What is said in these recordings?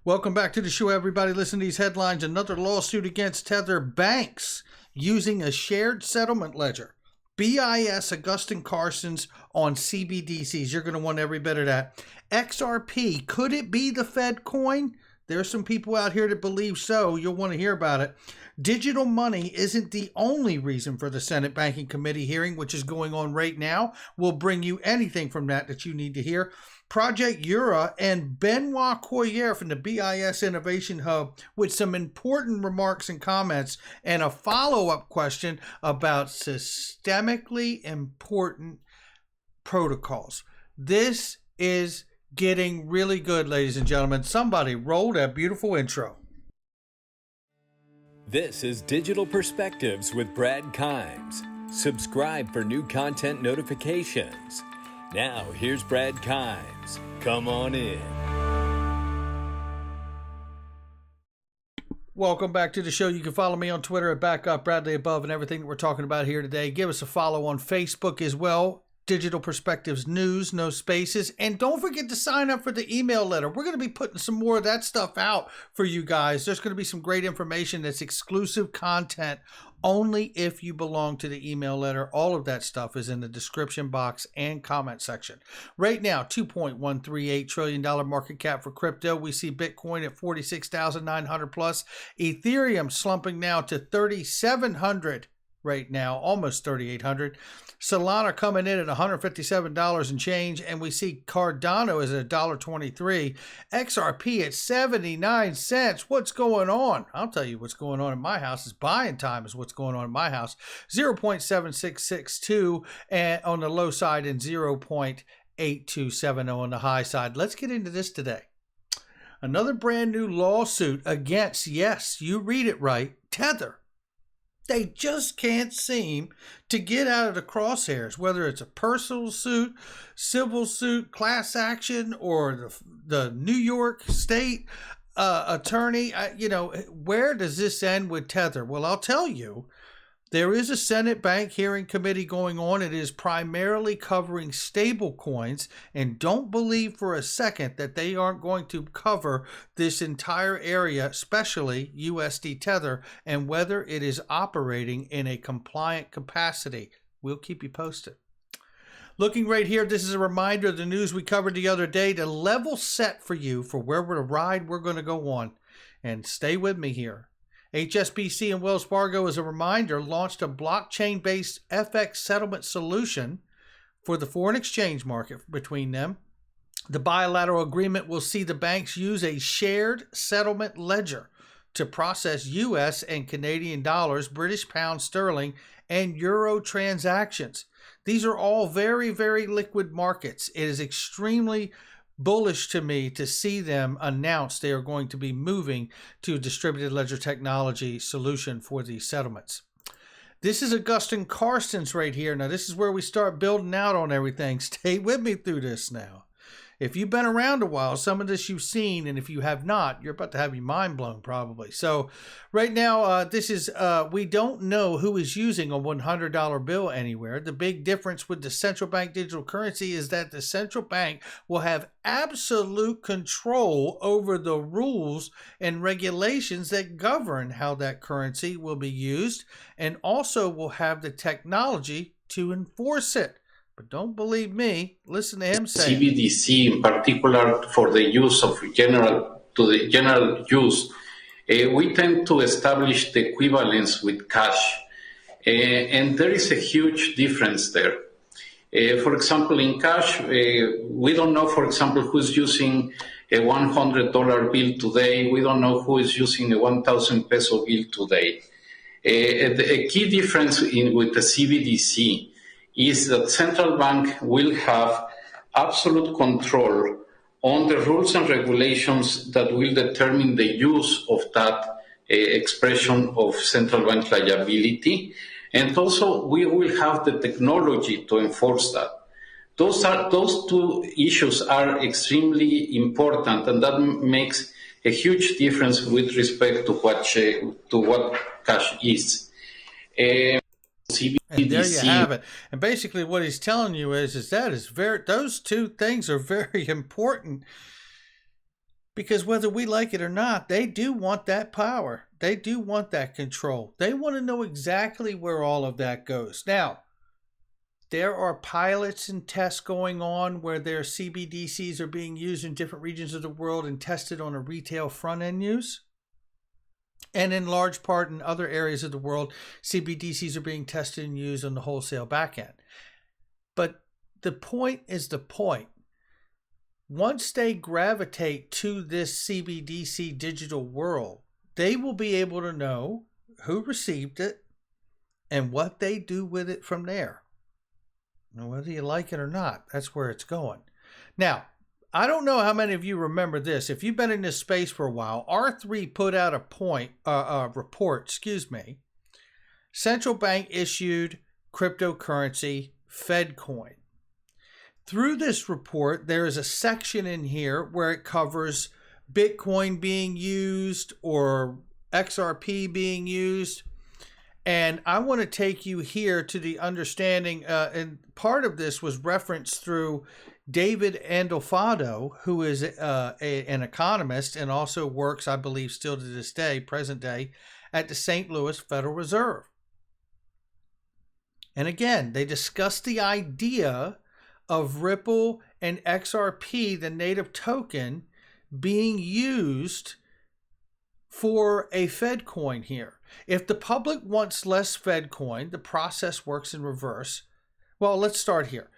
Welcome back to the show, everybody. Listen to these headlines. Another lawsuit against Tether banks using a shared settlement ledger. BIS Augustin Carson's on CBDCs. You're going to want every bit of that. XRP, could it be the Fedcoin? There's some people out here that believe so. You'll want to hear about it. Digital money isn't the only reason for the Senate Banking Committee hearing, which is going on right now. We'll bring you anything from that you need to hear. Project Jura and Benoit Coyer from the BIS Innovation Hub with some important remarks and comments and a follow-up question about systemically important protocols. This is getting really good, ladies and gentlemen. Somebody roll that beautiful intro. This is Digital Perspectives with Brad Kimes. Subscribe for new content notifications. Now, here's Brad Kimes. Come on in. Welcome back to the show. You can follow me on Twitter at @BackupBradleyAbove and everything that we're talking about here today. Give us a follow on Facebook as well. Digital Perspectives News, no spaces. And don't forget to sign up for the email letter. We're going to be putting some more of that stuff out for you guys. There's going to be some great information that's exclusive content only if you belong to the email letter. All of that stuff is in the description box and comment section. Right now, $2.138 trillion market cap for crypto. We see Bitcoin at 46,900 plus. Ethereum slumping now to 3,700 right now, almost 3,800. Solana coming in at $157 and change, and we see Cardano is at $1.23. XRP at 79 cents. What's going on? I'll tell you what's going on in my house. Is buying time is what's going on in my house. 0.7662 on the low side and 0.8270 on the high side. Let's get into this today. Another brand new lawsuit against, yes, you read it right, Tether. They just can't seem to get out of the crosshairs, whether it's a personal suit, civil suit, class action, or the New York State attorney. Where does this end with Tether? Well, I'll tell you. There is a Senate Bank Hearing Committee going on. It is primarily covering stablecoins, and don't believe for a second that they aren't going to cover this entire area, especially USD Tether, and whether it is operating in a compliant capacity. We'll keep you posted. Looking right here, this is a reminder of the news we covered the other day to level set for you for where the ride we're going to go on. And stay with me here. HSBC and Wells Fargo, as a reminder, launched a blockchain-based FX settlement solution for the foreign exchange market between them. The bilateral agreement will see the banks use a shared settlement ledger to process U.S. and Canadian dollars, British pound sterling, and euro transactions. These are all very, very liquid markets. It is extremely bullish to me to see them announce they are going to be moving to a distributed ledger technology solution for these settlements. This is Augustin Carson's right here. Now, this is where we start building out on everything. Stay with me through this now. If you've been around a while, some of this you've seen, and if you have not, you're about to have your mind blown probably. So right now, this is, we don't know who is using a $100 bill anywhere. The big difference with the central bank digital currency is that the central bank will have absolute control over the rules and regulations that govern how that currency will be used, and also will have the technology to enforce it. But don't believe me. Listen to him say CBDC, in particular, for the use of general use, we tend to establish the equivalence with cash, and there is a huge difference there. For example, in cash, we don't know, for example, who's using a $100 bill today. We don't know who is using a 1,000 peso bill today. A key difference with the CBDC is that central bank will have absolute control on the rules and regulations that will determine the use of that expression of central bank liability. And also we will have the technology to enforce that. Those two issues are extremely important, and that makes a huge difference with respect to what cash is. And there you have it. And basically what he's telling you is those two things are very important. Because whether we like it or not, they do want that power. They do want that control. They want to know exactly where all of that goes. Now, there are pilots and tests going on where their CBDCs are being used in different regions of the world and tested on a retail front-end use. And in large part in other areas of the world, CBDCs are being tested and used on the wholesale back-end. But the point is the point. Once they gravitate to this CBDC digital world, they will be able to know who received it and what they do with it from there. Now, whether you like it or not, that's where it's going. Now, I don't know how many of you remember this. If you've been in this space for a while, R3 put out a report, central bank issued cryptocurrency Fedcoin. Through this report, there is a section in here where it covers Bitcoin being used or XRP being used. And I want to take you here to the understanding, and part of this was referenced through David Andolfado, who is an economist and also works, I believe, still to this day, present day, at the St. Louis Federal Reserve. And again, they discussed the idea of Ripple and XRP, the native token, being used for a Fedcoin here. If the public wants less Fedcoin, the process works in reverse. Well, let's start here.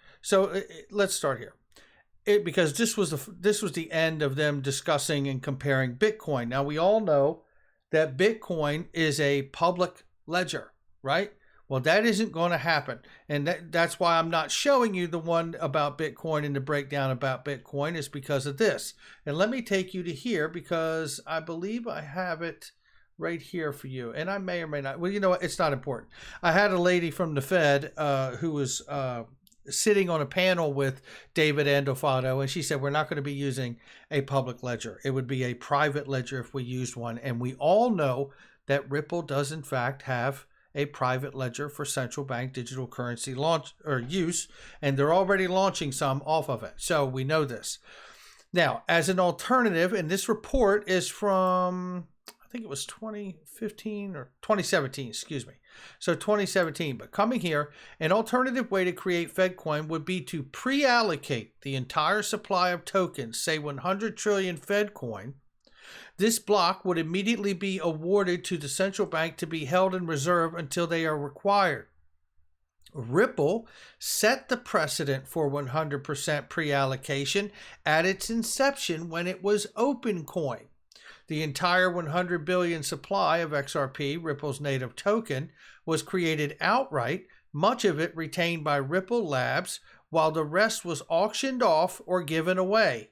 Because this was the end of them discussing and comparing Bitcoin. Now, we all know that Bitcoin is a public ledger, right? Well, that isn't going to happen. And that's why I'm not showing you the one about Bitcoin and the breakdown about Bitcoin is because of this. And let me take you to here because I believe I have it right here for you. And I may or may not. Well, you know what? It's not important. I had a lady from the Fed who was sitting on a panel with David Andolfado, and she said, we're not going to be using a public ledger. It would be a private ledger if we used one. And we all know that Ripple does, in fact, have a private ledger for central bank digital currency launch or use, and they're already launching some off of it. So we know this. Now, as an alternative, and this report is from, I think it was 2015 or 2017, excuse me. So 2017, but coming here, an alternative way to create Fedcoin would be to pre-allocate the entire supply of tokens, say 100 trillion Fedcoin. This block would immediately be awarded to the central bank to be held in reserve until they are required. Ripple set the precedent for 100% pre-allocation at its inception when it was OpenCoin. The entire 100 billion supply of XRP, Ripple's native token, was created outright, much of it retained by Ripple Labs, while the rest was auctioned off or given away,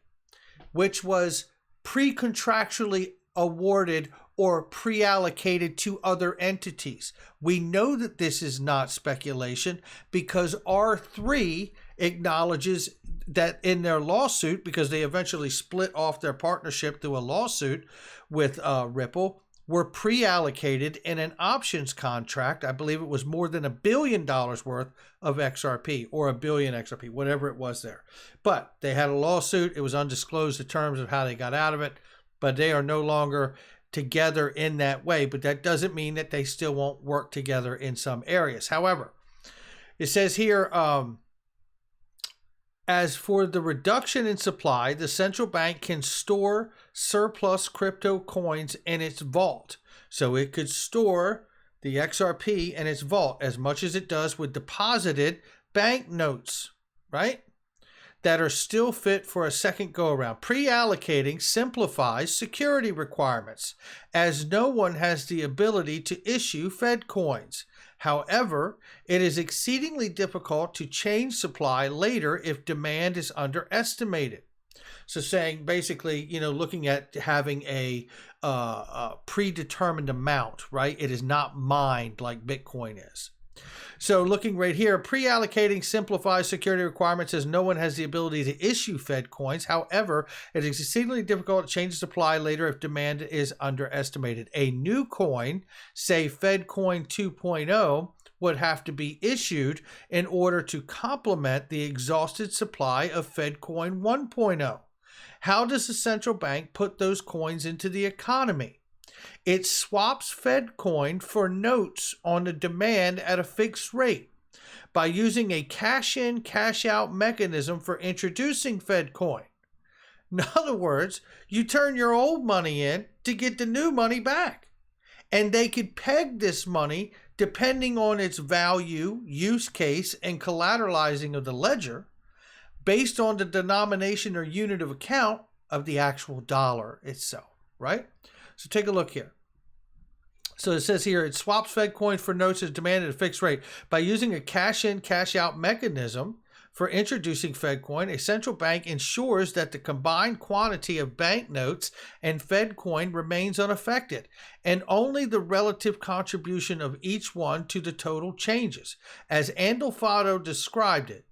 which was pre-contractually awarded or pre-allocated to other entities. We know that this is not speculation because R3 acknowledges that in their lawsuit, because they eventually split off their partnership through a lawsuit with Ripple, were pre-allocated in an options contract. I believe it was more than $1 billion worth of XRP or $1 billion XRP, whatever it was there. But they had a lawsuit. It was undisclosed in terms of how they got out of it, but they are no longer together in that way. But that doesn't mean that they still won't work together in some areas. However, it says here, as for the reduction in supply, the central bank can store surplus crypto coins in its vault. So it could store the XRP in its vault as much as it does with deposited banknotes, right? That are still fit for a second go around. Pre-allocating simplifies security requirements as no one has the ability to issue Fed coins. However, it is exceedingly difficult to change supply later if demand is underestimated. So saying basically, looking at having a predetermined amount, right? It is not mined like Bitcoin is. So looking right here, pre-allocating simplifies security requirements as no one has the ability to issue Fed coins. However, it is exceedingly difficult to change supply later if demand is underestimated. A new coin, say Fedcoin 2.0, would have to be issued in order to complement the exhausted supply of Fedcoin 1.0. How does the central bank put those coins into the economy? It swaps Fedcoin for notes on the demand at a fixed rate by using a cash-in, cash-out mechanism for introducing Fedcoin. In other words, you turn your old money in to get the new money back. And they could peg this money depending on its value, use case, and collateralizing of the ledger based on the denomination or unit of account of the actual dollar itself, right? So take a look here. So it says here, it swaps Fedcoin for notes as demanded at a fixed rate. By using a cash-in, cash-out mechanism for introducing Fedcoin, a central bank ensures that the combined quantity of banknotes and Fedcoin remains unaffected, and only the relative contribution of each one to the total changes. As Andolfado described it,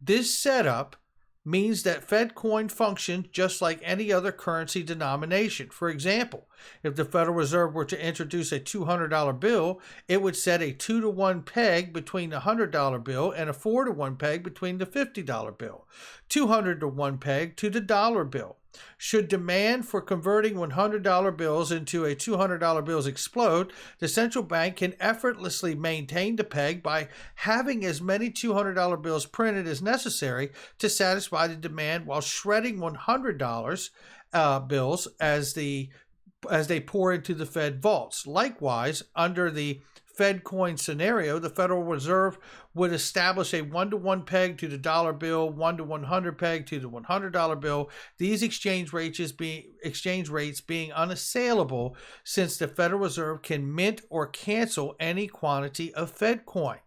this setup means that Fedcoin functions just like any other currency denomination. For example, if the Federal Reserve were to introduce a $200 bill, it would set a 2-to-1 peg between the $100 bill and a 4-to-1 peg between the $50 bill, 200-to-1 peg to the dollar bill. Should demand for converting $100 bills into a $200 bills explode, the central bank can effortlessly maintain the peg by having as many $200 bills printed as necessary to satisfy the demand while shredding $100 bills as they pour into the Fed vaults. Likewise, under the Fedcoin scenario, the Federal Reserve would establish a 1-to-1 peg to the dollar bill, 1-to-100 peg to the $100 bill. These exchange rates being unassailable, since the Federal Reserve can mint or cancel any quantity of Fedcoin.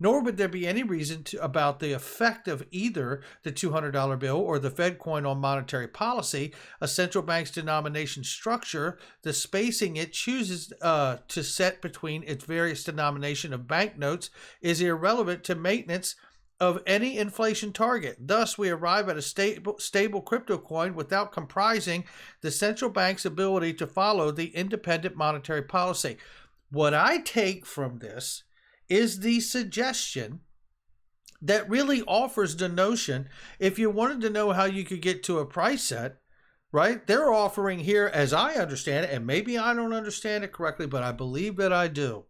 Nor would there be any reason about the effect of either the $200 bill or the Fedcoin on monetary policy. A central bank's denomination structure, the spacing it chooses to set between its various denomination of banknotes, is irrelevant to maintenance of any inflation target. Thus, we arrive at a stable crypto coin without compromising the central bank's ability to follow the independent monetary policy. What I take from this is the suggestion that really offers the notion, if you wanted to know how you could get to a price set, right? They're offering here, as I understand it, and maybe I don't understand it correctly, but I believe that I do.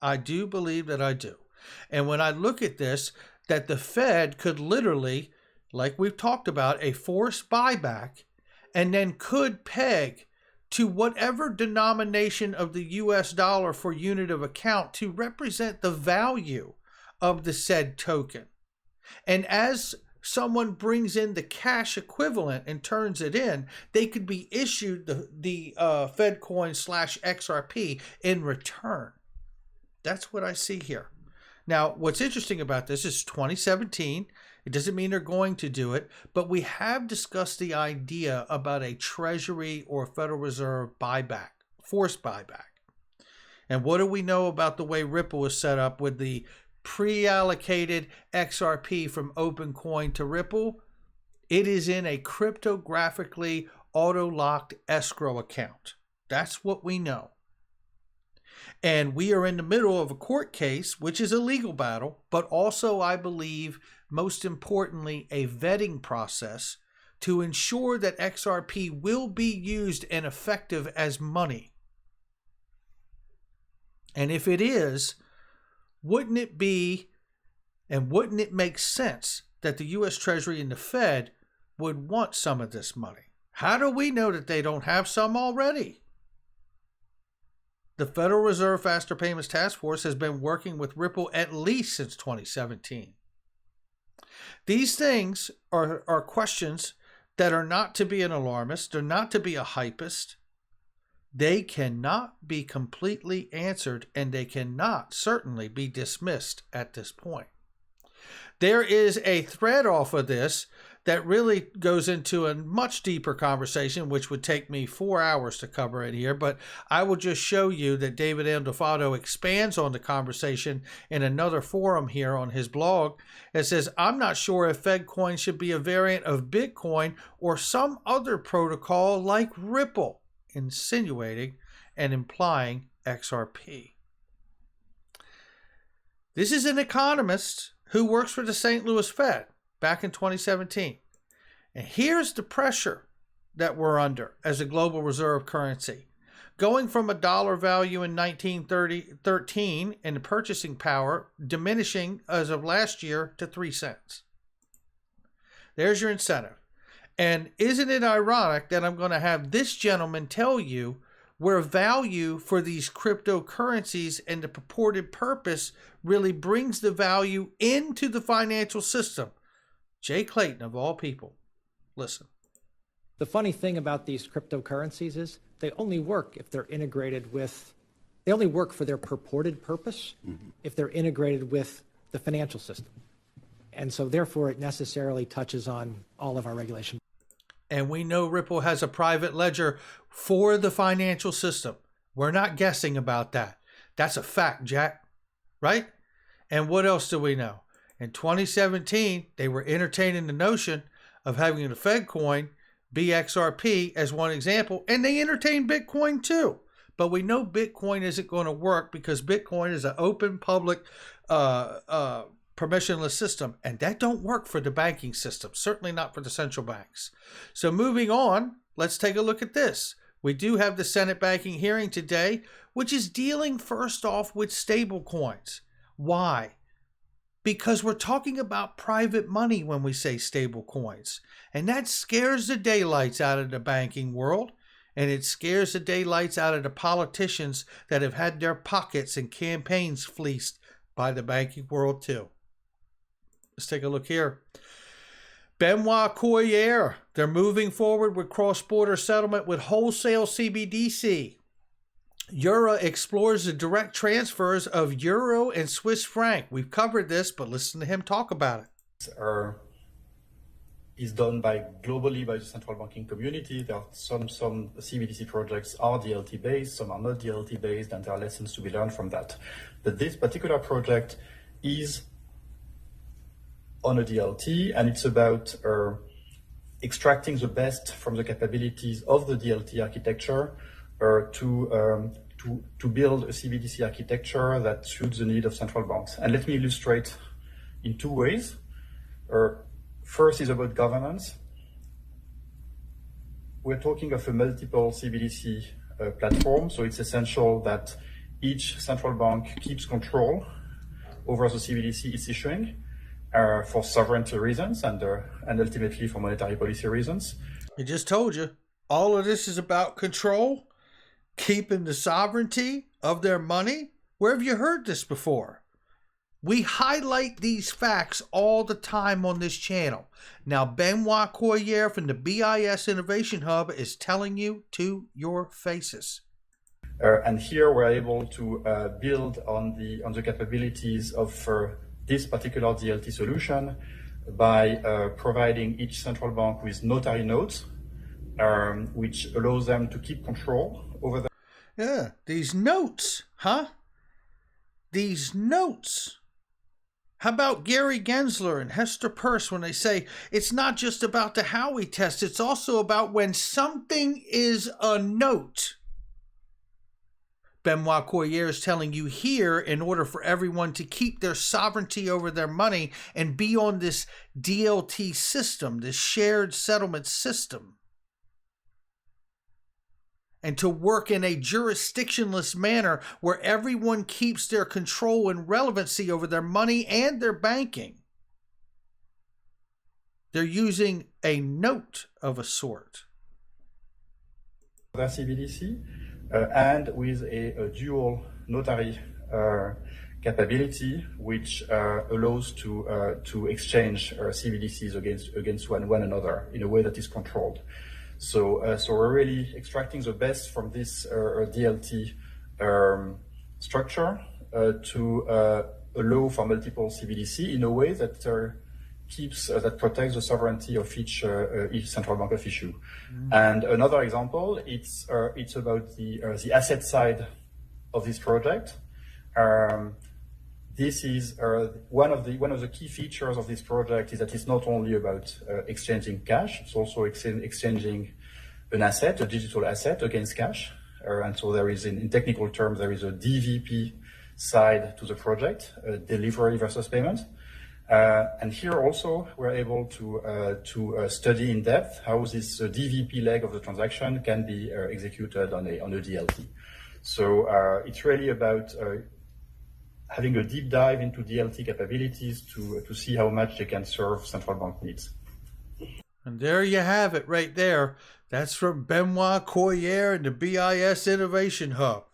I do believe that I do. And when I look at this, that the Fed could literally, like we've talked about, a forced buyback, and then could peg to whatever denomination of the US dollar for unit of account to represent the value of the said token. And as someone brings in the cash equivalent and turns it in, they could be issued the Fedcoin/XRP in return. That's what I see here. Now, what's interesting about this is 2017. It doesn't mean they're going to do it, but we have discussed the idea about a Treasury or Federal Reserve buyback, forced buyback. And what do we know about the way Ripple is set up with the pre-allocated XRP from OpenCoin to Ripple? It is in a cryptographically auto-locked escrow account. That's what we know. And we are in the middle of a court case, which is a legal battle, but also, I believe, most importantly, a vetting process to ensure that XRP will be used and effective as money. And if it is, wouldn't it be, and wouldn't it make sense that the U.S. Treasury and the Fed would want some of this money? How do we know that they don't have some already? The Federal Reserve Faster Payments Task Force has been working with Ripple at least since 2017. These things are questions that are not to be an alarmist. They're not to be a hypist. They cannot be completely answered, and they cannot certainly be dismissed at this point. There is a thread off of this that really goes into a much deeper conversation, which would take me 4 hours to cover it here, but I will just show you that David Andolfado expands on the conversation in another forum here on his blog. It says, I'm not sure if Fedcoin should be a variant of Bitcoin or some other protocol like Ripple, insinuating and implying XRP. This is an economist who works for the St. Louis Fed back in 2017. And here's the pressure that we're under as a global reserve currency. Going from a dollar value in 1913 and the purchasing power diminishing as of last year to 3 cents. There's your incentive. And isn't it ironic that I'm going to have this gentleman tell you where value for these cryptocurrencies and the purported purpose really brings the value into the financial system? Jay Clayton, of all people. Listen. The funny thing about these cryptocurrencies is they only work if they're integrated with, they only work for their purported purpose if they're integrated with the financial system. And so therefore it necessarily touches on all of our regulation. And we know Ripple has a private ledger for the financial system. We're not guessing about that. That's a fact, Jack. Right? And what else do we know? In 2017, they were entertaining the notion of having the Fedcoin be XRP as one example, and they entertained Bitcoin too. But we know Bitcoin isn't going to work because Bitcoin is an open, public, permissionless system, and that don't work for the banking system, certainly not for the central banks. So moving on, let's take a look at this. We do have the Senate banking hearing today, which is dealing first off with stablecoins. Why? Because we're talking about private money when we say stablecoins, and that scares the daylights out of the banking world, and it scares the daylights out of the politicians that have had their pockets and campaigns fleeced by the banking world too. Let's take a look here. Benoit Coyer, they're moving forward with cross-border settlement with wholesale CBDC. Jura explores the direct transfers of euro and Swiss franc. We've covered this, but listen to him talk about it. Is done globally by the central banking community. There are some CBDC projects are DLT based, some are not DLT based, and there are lessons to be learned from that. But this particular project is on a DLT, and it's about extracting the best from the capabilities of the DLT architecture to build a CBDC architecture that suits the need of central banks. And let me illustrate in two ways. First is about governance. We're talking of a multiple CBDC platform, so it's essential that each central bank keeps control over the CBDC it's issuing for sovereignty reasons and ultimately for monetary policy reasons. I just told you, all of this is about control, keeping the sovereignty of their money. Where have you heard this before? We highlight these facts all the time on this channel. Now, Benoit Coyer from the BIS Innovation Hub is telling you to your faces. And here we're able to build on the capabilities of this particular DLT solution by providing each central bank with notary notes, which allows them to keep control over the... Yeah, these notes, huh? These notes. How about Gary Gensler and Hester Peirce when they say it's not just about the Howey test, it's also about when something is a note. Benoit Coyer is telling you here, in order for everyone to keep their sovereignty over their money and be on this DLT system, this shared settlement system, and to work in a jurisdictionless manner where everyone keeps their control and relevancy over their money and their banking. They're using a note of a sort. Their CBDC and with a dual notary capability, which allows to exchange CBDCs against one another in a way that is controlled. So we're really extracting the best from this DLT structure to allow for multiple CBDC in a way that that protects the sovereignty of each central bank of issue. And another example, it's about the asset side of this project. This is one of the key features of this project is that it's not only about exchanging cash, it's also exchanging an asset, a digital asset against cash. And so there is, in technical terms, there is a DVP side to the project, delivery versus payment. And here also we're able to study in depth how this DVP leg of the transaction can be executed on a DLT. So it's really about having a deep dive into DLT capabilities to see how much they can serve central bank needs. And there you have it right there. That's from Benoit Coyer and the BIS Innovation Hub.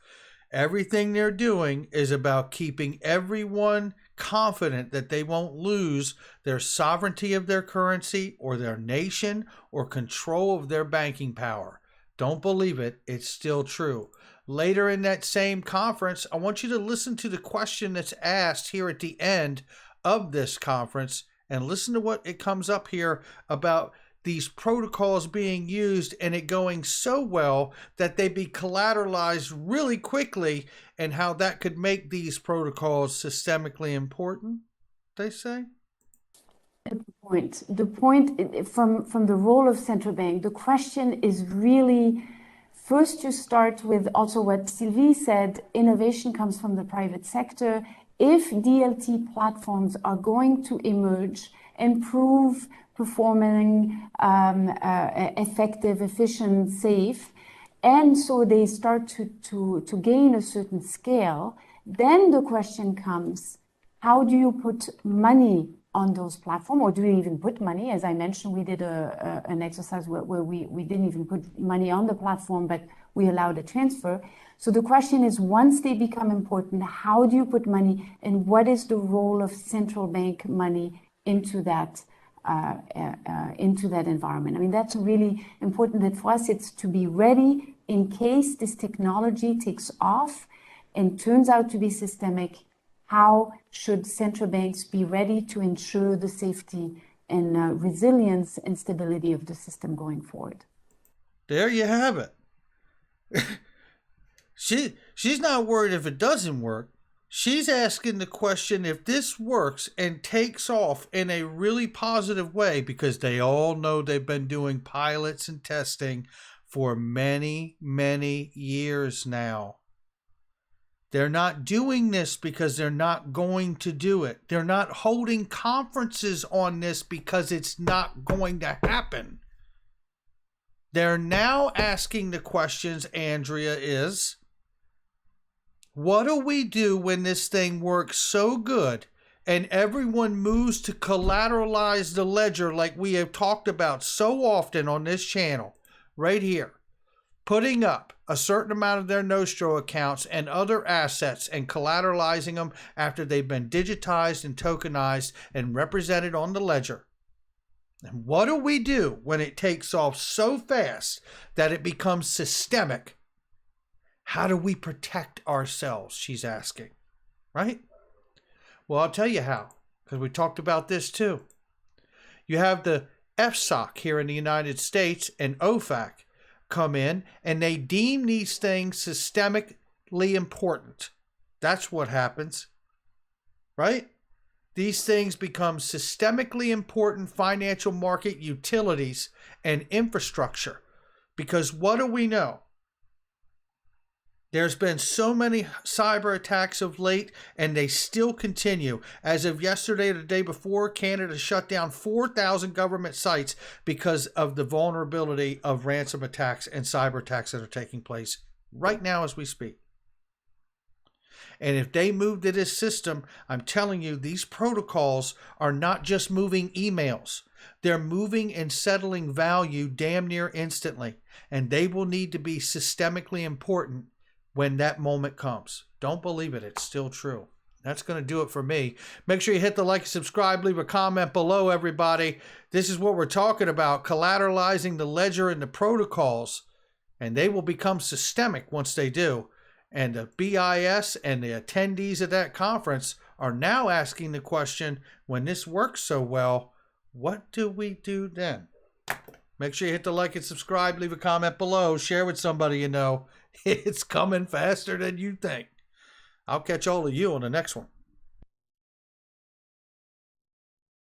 Everything they're doing is about keeping everyone confident that they won't lose their sovereignty of their currency or their nation or control of their banking power. Don't believe it, it's still true. Later in that same conference, I want you to listen to the question that's asked here at the end of this conference and listen to what it comes up here about these protocols being used and it going so well that they be collateralized really quickly, and how that could make these protocols systemically important, they say. The point from the role of central bank, the question is really, first you start with also what Sylvie said, innovation comes from the private sector. If DLT platforms are going to emerge and prove performing effective, efficient, safe, and so they start to gain a certain scale, then the question comes, how do you put money on those platforms, or do you even put money? As I mentioned, we did an exercise where we didn't even put money on the platform, but we allowed a transfer. So the question is, once they become important, how do you put money, and what is the role of central bank money into that environment? I mean, that's really important, that for us it's to be ready in case this technology takes off and turns out to be systemic. How should central banks be ready to ensure the safety and resilience and stability of the system going forward? There you have it. She's not worried if it doesn't work. She's asking the question if this works and takes off in a really positive way, because they all know they've been doing pilots and testing for many, many years now. They're not doing this because they're not going to do it. They're not holding conferences on this because it's not going to happen. They're now asking the questions, Andrea, is, what do we do when this thing works so good and everyone moves to collateralize the ledger like we have talked about so often on this channel, right here, putting up a certain amount of their Nostro accounts and other assets and collateralizing them after they've been digitized and tokenized and represented on the ledger? And what do we do when it takes off so fast that it becomes systemic? How do we protect ourselves, she's asking, right? Well, I'll tell you how, because we talked about this too. You have the FSOC here in the United States and OFAC come in, and they deem these things systemically important. That's what happens, right? These things become systemically important financial market utilities and infrastructure. Because what do we know? There's been so many cyber attacks of late, and they still continue. As of yesterday or the day before, Canada shut down 4,000 government sites because of the vulnerability of ransom attacks and cyber attacks that are taking place right now as we speak. And if they move to this system, I'm telling you, these protocols are not just moving emails. They're moving and settling value damn near instantly. And they will need to be systemically important when that moment comes. Don't believe it. It's still true. That's going to do it for me. Make sure you hit the like, subscribe, leave a comment below, everybody. This is what we're talking about, collateralizing the ledger and the protocols. And they will become systemic once they do. And the BIS and the attendees at that conference are now asking the question, when this works so well, what do we do then? Make sure you hit the like and subscribe, leave a comment below, share with somebody you know. It's coming faster than you think. I'll catch all of you on the next one.